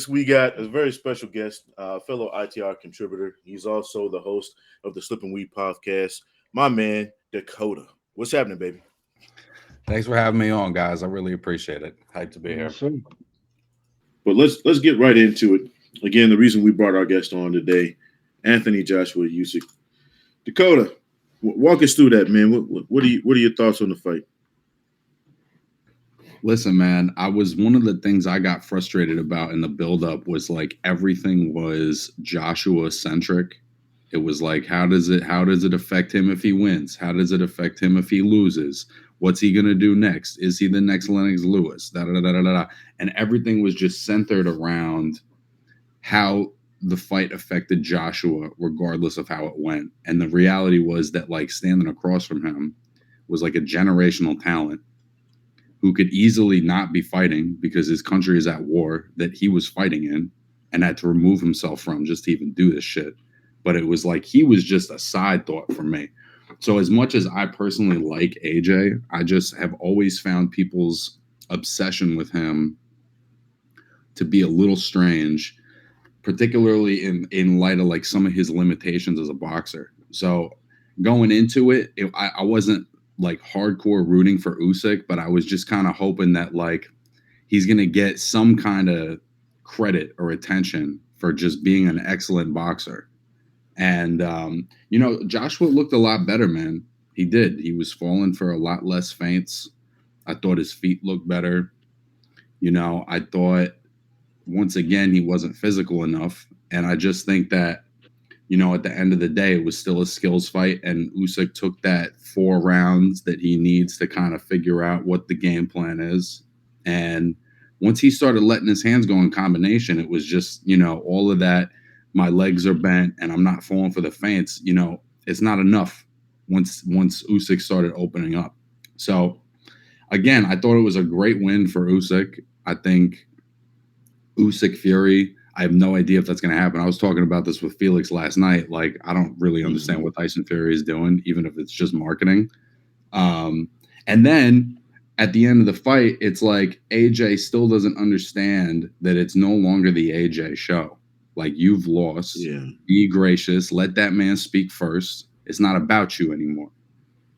we got a very special guest, fellow ITR contributor. He's also the host of the Slip and Weed podcast. My man, Dakota. What's happening, baby? Thanks for having me on, guys. I really appreciate it. Hyped to be Yes, here. sir. But let's get right into it. Again, the reason we brought our guest on today, Anthony Joshua Usyk. Dakota, walk us through that, man. What are your thoughts on the fight? Listen, man, I was one of the things I got frustrated about in the buildup was like everything was Joshua centric. It was like, how does it affect him if he wins? How does it affect him if he loses? What's he gonna do next? Is he the next Lennox Lewis? Da, da, da, da, da, da. And everything was just centered around how the fight affected Joshua, regardless of how it went. And the reality was that like standing across from him was like a generational talent who could easily not be fighting because his country is at war that he was fighting in and had to remove himself from just to even do this shit. But it was like he was just a side thought for me. So as much as I personally like AJ, I just have always found people's obsession with him to be a little strange, particularly in light of like some of his limitations as a boxer. So going into it, I wasn't like hardcore rooting for Usyk, but I was just kind of hoping that like he's going to get some kind of credit or attention for just being an excellent boxer. And, Joshua looked a lot better, man. He did. He was falling for a lot less feints. I thought his feet looked better. I thought once again, he wasn't physical enough. And I just think that, at the end of the day, it was still a skills fight. And Usyk took that 4 rounds that he needs to kind of figure out what the game plan is. And once he started letting his hands go in combination, it was just, all of that. My legs are bent and I'm not falling for the feints. It's not enough once Usyk started opening up. So again, I thought it was a great win for Usyk. I think Usyk Fury, I have no idea if that's going to happen. I was talking about this with Felix last night. Like, I don't really understand what Tyson Fury is doing, even if it's just marketing. And then at the end of the fight, it's like AJ still doesn't understand that it's no longer the AJ show. Like, you've lost. Yeah. Be gracious. Let that man speak first. It's not about you anymore.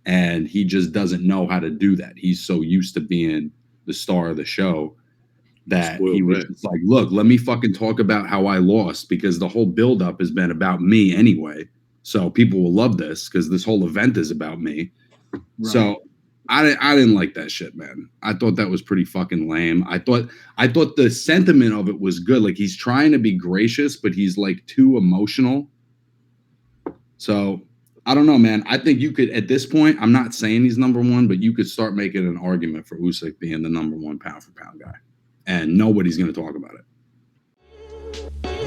And he just doesn't know how to do that. He's so used to being the star of the show that he was just like, look, let me fucking talk about how I lost, because the whole buildup has been about me anyway. So people will love this because this whole event is about me. Right. So I didn't like that shit, man. I thought that was pretty fucking lame. I thought the sentiment of it was good. Like, he's trying to be gracious, but he's like too emotional. So I don't know, man. I think you could, at this point, I'm not saying he's number one, but you could start making an argument for Usyk being the number one pound for pound guy. And nobody's going to talk about it.